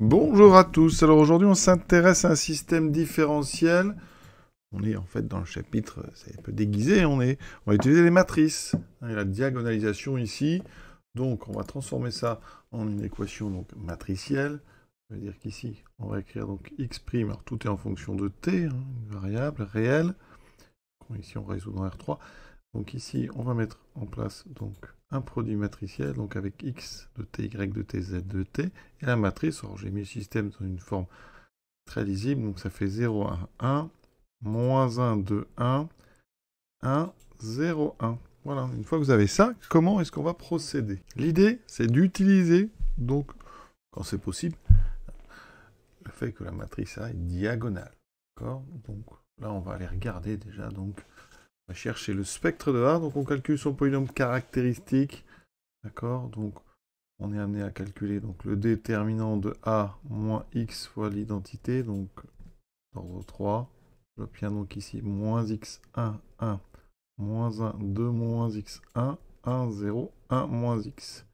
Bonjour à tous. Alors aujourd'hui, on s'intéresse à un système différentiel. On est en fait dans le chapitre, c'est un peu déguisé, on va utiliser les matrices. Et la diagonalisation ici. Donc on va transformer ça en une équation donc matricielle. Ça veut dire qu'ici, on va écrire donc x', alors tout est en fonction de t, hein, une variable réelle. Ici, on résout dans R3. Donc ici, on va mettre en place donc un produit matriciel, donc avec x de t, y de t, z de t, et la matrice. Alors j'ai mis le système dans une forme très lisible, donc ça fait 0, 1, 1, moins 1, 2, 1, 1, 0, 1. Voilà, une fois que vous avez ça, comment est-ce qu'on va procéder? L'idée, c'est d'utiliser, donc, quand c'est possible, le fait que la matrice A est diagonale. D'accord? Donc là, on va aller regarder déjà, donc, on va chercher le spectre de A, donc on calcule son polynôme caractéristique. D'accord? Donc, on est amené à calculer donc, le déterminant de A moins x fois l'identité, donc ordre 3. J'obtiens donc ici moins x, 1, 1, moins 1, 2, moins x, 1, 1, 0, 1, moins x.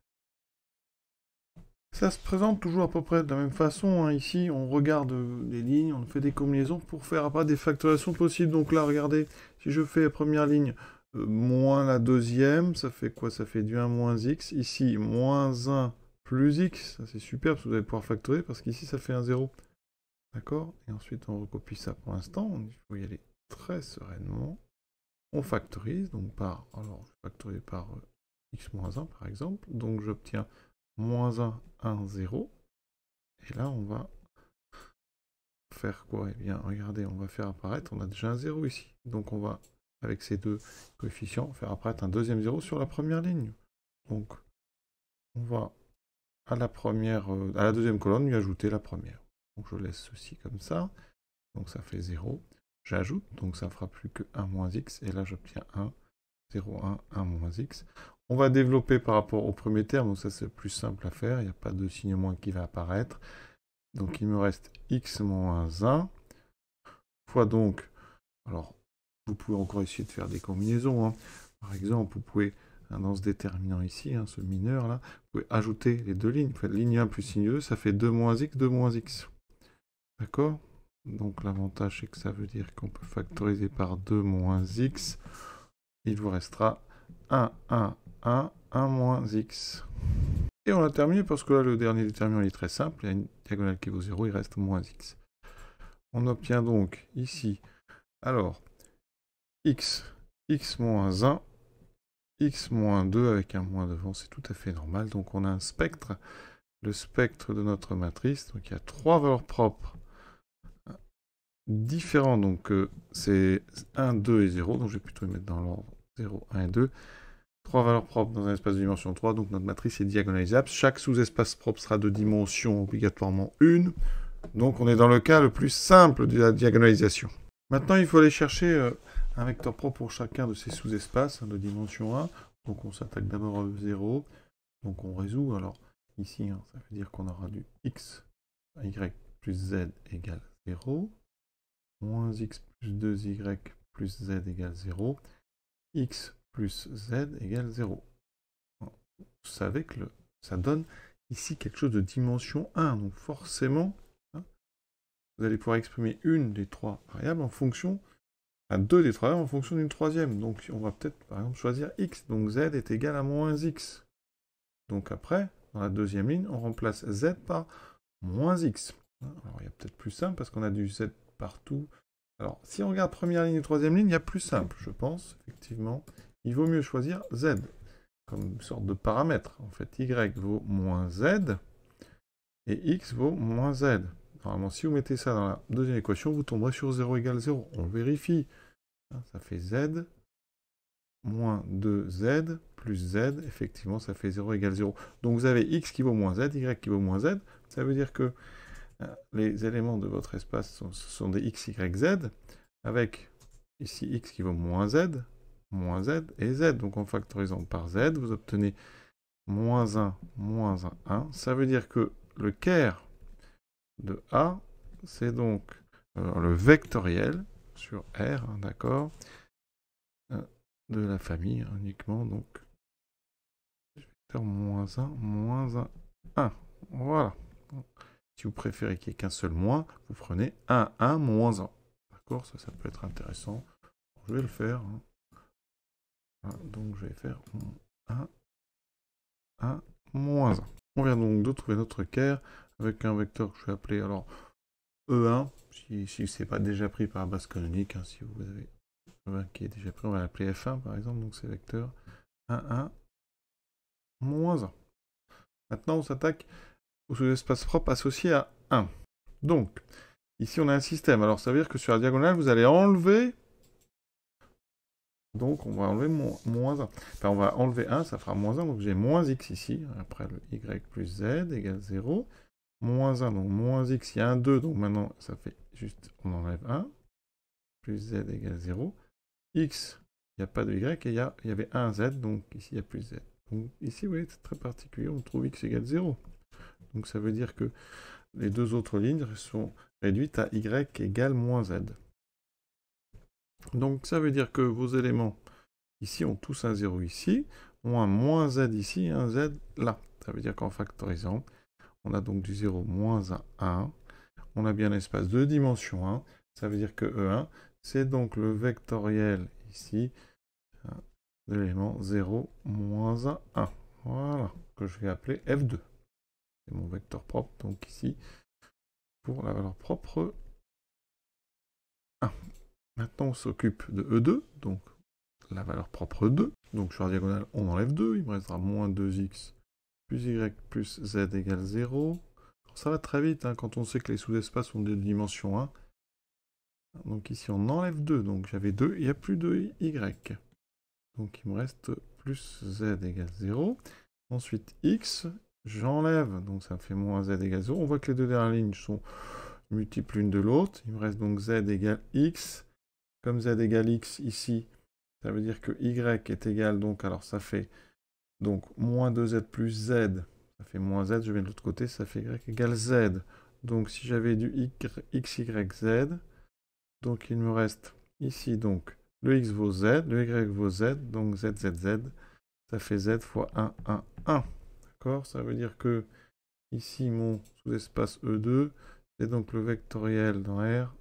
Ça se présente toujours à peu près de la même façon. Hein. Ici, on regarde les lignes, on fait des combinaisons pour faire après des factorisations possibles. Donc là, regardez, si je fais la première ligne moins la deuxième, ça fait quoi? Ça fait du 1 moins x. Ici, moins 1 plus x. Ça, c'est super parce que vous allez pouvoir factoriser parce qu'ici, ça fait un 0. D'accord? Et ensuite, on recopie ça pour l'instant. Il faut y aller très sereinement. On factorise, donc par... Alors, je vais factoriser par x moins 1, par exemple. Donc, j'obtiens moins 1, 1, 0. Et là, on va faire quoi? Eh bien, regardez, on va faire apparaître... On a déjà un 0 ici. Donc, on va, avec ces deux coefficients, faire apparaître un deuxième 0 sur la première ligne. Donc, on va à la première... à la deuxième colonne, lui ajouter la première. Donc, je laisse ceci comme ça. Donc ça fait 0. J'ajoute, donc ça ne fera plus que 1 moins x, et là j'obtiens 1, 0, 1, 1 moins x. On va développer par rapport au premier terme, donc ça c'est le plus simple à faire, il n'y a pas de signe moins qui va apparaître. Donc il me reste x moins 1, fois donc, alors vous pouvez encore essayer de faire des combinaisons, hein. Par exemple, vous pouvez, hein, dans ce déterminant ici, hein, ce mineur là, vous pouvez ajouter les deux lignes, vous faites ligne 1 plus signe 2, ça fait 2 moins x, 2 moins x. D'accord? Donc l'avantage, c'est que ça veut dire qu'on peut factoriser par 2 moins x. Il vous restera 1, 1, 1, 1 moins x. Et on a terminé parce que là, le dernier déterminant il est très simple. Il y a une diagonale qui vaut 0, il reste moins x. On obtient donc ici, alors, x, x moins 1, x moins 2 avec un moins devant, c'est tout à fait normal. Donc on a un spectre, le spectre de notre matrice. Donc il y a trois valeurs propres différents, donc c'est 1, 2 et 0, donc je vais plutôt les mettre dans l'ordre 0, 1 et 2. Trois valeurs propres dans un espace de dimension 3, donc notre matrice est diagonalisable. Chaque sous-espace propre sera de dimension obligatoirement 1, donc on est dans le cas le plus simple de la diagonalisation. Maintenant, il faut aller chercher un vecteur propre pour chacun de ces sous-espaces de dimension 1, donc on s'attaque d'abord à 0, donc on résout, alors ici, hein, ça veut dire qu'on aura du x, y plus z égale 0, moins x plus 2y plus z égale 0, x plus z égale 0. Vous savez que ça donne ici quelque chose de dimension 1, donc forcément, hein, vous allez pouvoir exprimer une des trois variables en fonction, deux des trois variables en fonction d'une troisième. Donc on va peut-être par exemple choisir x, donc z est égal à moins x. Donc après, dans la deuxième ligne, on remplace z par moins x. Alors il y a peut-être plus simple parce qu'on a du z partout. Alors, si on regarde première ligne et troisième ligne, il y a plus simple, je pense, effectivement. Il vaut mieux choisir z, comme une sorte de paramètre. En fait, y vaut moins z, et x vaut moins z. Normalement, si vous mettez ça dans la deuxième équation, vous tomberez sur 0 égale 0. On vérifie. Ça fait z, moins 2z, plus z. Effectivement, ça fait 0 égale 0. Donc, vous avez x qui vaut moins z, y qui vaut moins z. Ça veut dire que les éléments de votre espace ce sont des x, y, z, avec ici x qui vaut moins z et z. Donc en factorisant par z, vous obtenez moins 1, moins 1, 1. Ça veut dire que le caire de A, c'est donc le vectoriel sur R, hein, d'accord, de la famille uniquement, donc vecteur moins 1, 1. Voilà. Si vous préférez qu'il n'y ait qu'un seul moins, vous prenez 1, 1, moins 1. D'accord? Ça peut être intéressant. Je vais le faire. Hein. Voilà, donc je vais faire 1, 1, moins 1. On vient donc de trouver notre caire avec un vecteur que je vais appeler alors E1. Si ce n'est pas déjà pris par la base canonique, hein, si vous avez E1 qui est déjà pris, on va l'appeler F1 par exemple. Donc c'est vecteur 1, 1, moins 1. Maintenant on s'attaque au sous-espace propre associé à 1. Donc, ici on a un système. Alors ça veut dire que sur la diagonale, vous allez enlever... Donc on va enlever moins 1. Enfin, on va enlever 1, ça fera moins 1. Donc j'ai moins x ici. Après le y plus z égale 0. Moins 1, donc moins x, il y a un 2. Donc maintenant, ça fait juste, on enlève 1. Plus z égale 0. X, il n'y a pas de y. Et il y avait 1 z, donc ici il n'y a plus z. Donc ici, vous voyez, c'est très particulier. On trouve x égale 0. Donc ça veut dire que les deux autres lignes sont réduites à y égale moins z. Donc ça veut dire que vos éléments ici ont tous un 0 ici, ont un moins z ici et un z là. Ça veut dire qu'en factorisant, on a donc du 0 moins 1. On a bien un espace de dimension 1. Ça veut dire que E1, c'est donc le vectoriel ici de l'élément 0 moins 1. Voilà, que je vais appeler F2. C'est mon vecteur propre, donc ici, pour la valeur propre 1. Maintenant, on s'occupe de E2, donc la valeur propre 2. Donc sur la diagonale, on enlève 2, il me restera moins 2x plus y plus z égale 0. Alors, ça va très vite, hein, quand on sait que les sous-espaces ont des dimensions 1. Donc ici, on enlève 2, donc j'avais 2, il n'y a plus de y. Donc il me reste plus z égale 0. Ensuite, x, j'enlève, donc ça fait moins z égale 0. On voit que les deux dernières lignes sont multiples l'une de l'autre. Il me reste donc z égale x. Comme z égale x ici, ça veut dire que y est égal, donc, alors ça fait donc moins 2z plus z, ça fait moins z, je vais de l'autre côté, ça fait y égale z. Donc si j'avais du x, y, z, donc il me reste ici donc le x vaut z, le y vaut z, donc z, z, z, ça fait z fois 1, 1, 1. D'accord? Ça veut dire que ici mon sous-espace E2, c'est donc le vectoriel dans R,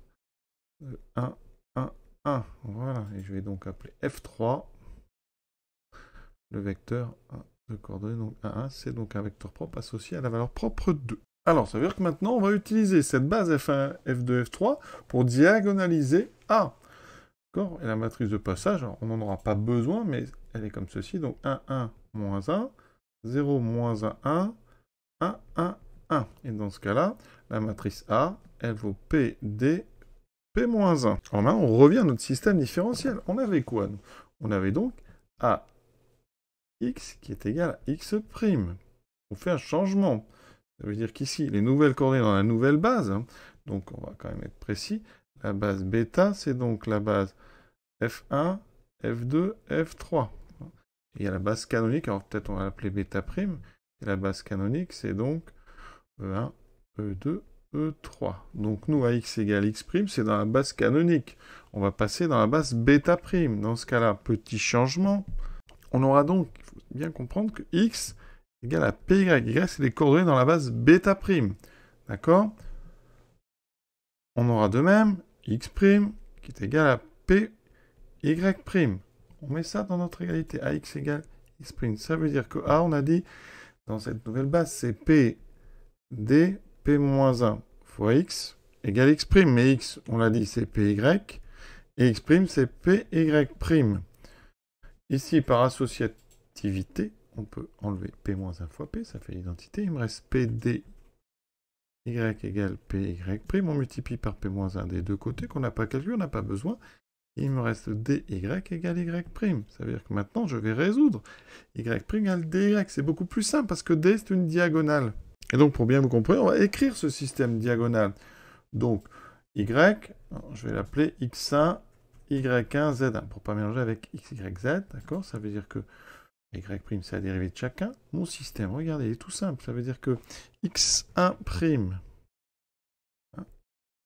1, 1, 1. Voilà, et je vais donc appeler F3, le vecteur de coordonnées, donc 1, 1, c'est donc un vecteur propre associé à la valeur propre 2. Alors, ça veut dire que maintenant, on va utiliser cette base F1, F2, F3 pour diagonaliser A. D'accord? Et la matrice de passage, alors, on n'en aura pas besoin, mais elle est comme ceci. Donc 1, 1, moins 1, 0, moins 1, 1, 1, 1, 1. Et dans ce cas-là, la matrice A, elle vaut P, D, P-1. Alors maintenant, on revient à notre système différentiel. On avait quoi, nous? On avait donc A x qui est égal à x'. On fait un changement. Ça veut dire qu'ici, les nouvelles coordonnées dans la nouvelle base, hein, donc on va quand même être précis, la base bêta, c'est donc la base F1, F2, F3. Et il y a la base canonique, alors peut-être on va l'appeler bêta', et la base canonique, c'est donc E1, E2, E3. Donc nous, à x égale x', c'est dans la base canonique. On va passer dans la base bêta'. Dans ce cas-là, petit changement. On aura donc, il faut bien comprendre que x égale à py. Y, c'est les coordonnées dans la base bêta'. D'accord? On aura de même x' qui est égal à py'. On met ça dans notre égalité. Ax égale x'. Ça veut dire que A, on a dit, dans cette nouvelle base, c'est p d p-1 fois x égale x'. Mais x, on l'a dit, c'est py. Et x', c'est py'. Ici, par associativité, on peut enlever p-1 fois p, ça fait l'identité. Il me reste pd y égale py'. On multiplie par p-1 des deux côtés qu'on n'a pas calculé, on n'a pas besoin. Et il me reste dy égale y'. Ça veut dire que maintenant, je vais résoudre. Y' égale dy. C'est beaucoup plus simple parce que d, c'est une diagonale. Et donc, pour bien vous comprendre, on va écrire ce système diagonal. Donc, y, je vais l'appeler x1, y1, z1, pour ne pas mélanger avec x, y, z, d'accord? Ça veut dire que y', c'est la dérivée de chacun. Mon système, regardez, il est tout simple. Ça veut dire que x1', hein,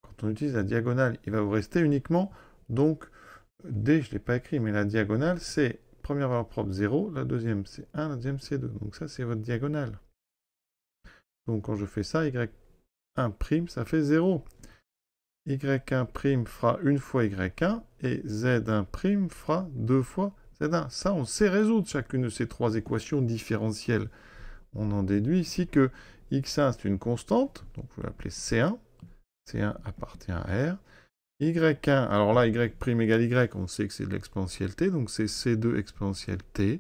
quand on utilise la diagonale, il va vous rester uniquement, donc, d, je ne l'ai pas écrit, mais la diagonale, c'est première valeur propre 0, la deuxième c'est 1, la deuxième c'est 2. Donc ça, c'est votre diagonale. Donc quand je fais ça, y', y1', ça fait 0. y1' fera une fois y1 et z1' fera 2 fois z1. Ça, on sait résoudre chacune de ces trois équations différentielles. On en déduit ici que x1, c'est une constante, donc je vais l'appeler C1. C1 appartient à R. y1, alors là, y' égale y, on sait que c'est de l'exponentielle t, donc c'est C2 exponentielle t.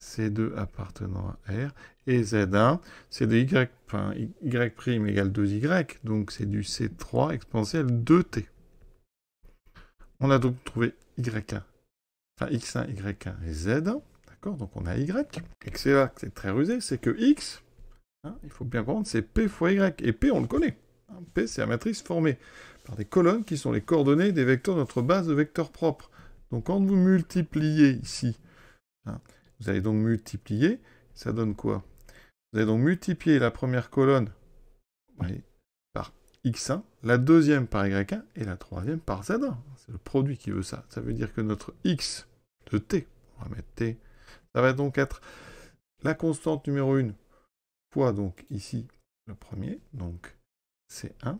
C2 appartenant à R. Et Z1, c'est de y', enfin, y' égale 2y, donc c'est du C3 exponentielle 2t. On a donc trouvé y1, enfin x1, y1 et z1, d'accord, donc on a y. Et que c'est là que c'est très rusé, c'est que x, hein, il faut bien comprendre, c'est p fois y, et p on le connaît. Hein, p c'est la matrice formée par des colonnes qui sont les coordonnées des vecteurs de notre base de vecteurs propres. Donc quand vous multipliez ici, hein, vous allez donc multiplier, ça donne quoi? Vous allez donc multiplier la première colonne par x1, la deuxième par y1 et la troisième par z1. C'est le produit qui veut ça. Ça veut dire que notre x de t, on va mettre t, ça va donc être la constante numéro 1 fois donc ici le premier, donc c1,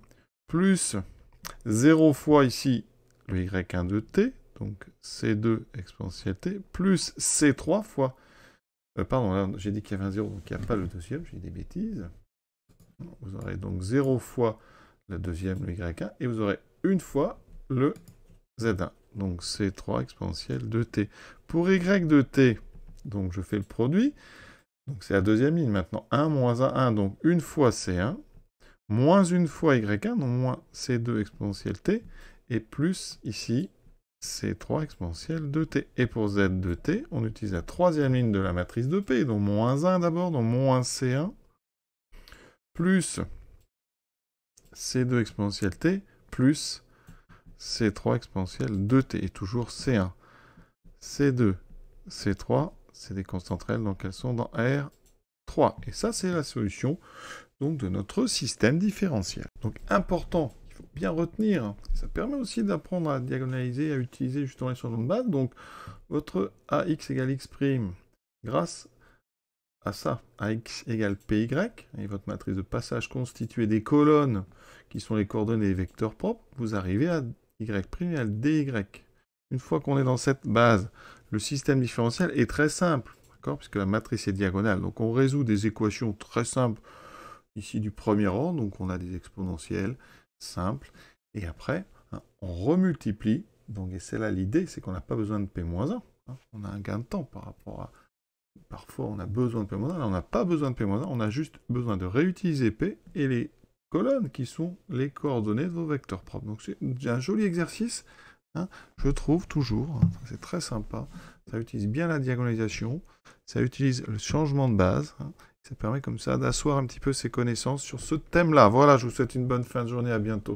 plus 0 fois ici le y1 de t, donc c2 exponentielle t, plus c3 fois... pardon, j'ai dit qu'il y avait un 0, donc il n'y a pas le deuxième, j'ai dit des bêtises. Vous aurez donc 0 fois le deuxième, le y1, et vous aurez une fois le z1. Donc c3 exponentielle de t. Pour y de t, donc je fais le produit. Donc c'est la deuxième ligne maintenant. 1 moins 1, 1, donc une fois c1, moins une fois y1, donc moins c2 exponentielle t, et plus ici c3 exponentielle de t. Et pour z de t, on utilise la troisième ligne de la matrice de p, donc moins 1 d'abord, donc moins c1, plus c2 exponentielle t, plus c3 exponentielle de t, et toujours c1. c2, c3, c'est des constantes réelles, donc elles sont dans R3. Et ça, c'est la solution donc, de notre système différentiel. Donc important, il faut bien retenir, ça permet aussi d'apprendre à diagonaliser, à utiliser justement les changements de base. Donc votre AX égale X', grâce à ça, AX égale PY, et votre matrice de passage constituée des colonnes qui sont les coordonnées des vecteurs propres, vous arrivez à Y' égale DY. Une fois qu'on est dans cette base, le système différentiel est très simple, d'accord, puisque la matrice est diagonale. Donc on résout des équations très simples, ici du premier ordre, donc on a des exponentielles simples, et après, hein, on remultiplie, donc, et c'est là l'idée, c'est qu'on n'a pas besoin de P-1, hein, on a un gain de temps par rapport à... Parfois on a besoin de P-1, là on n'a pas besoin de P-1, on a juste besoin de réutiliser P et les colonnes qui sont les coordonnées de vos vecteurs propres. Donc c'est un joli exercice, hein, je trouve toujours, hein, c'est très sympa, ça utilise bien la diagonalisation, ça utilise le changement de base, hein, ça permet comme ça d'asseoir un petit peu ses connaissances sur ce thème-là. Voilà, je vous souhaite une bonne fin de journée, à bientôt.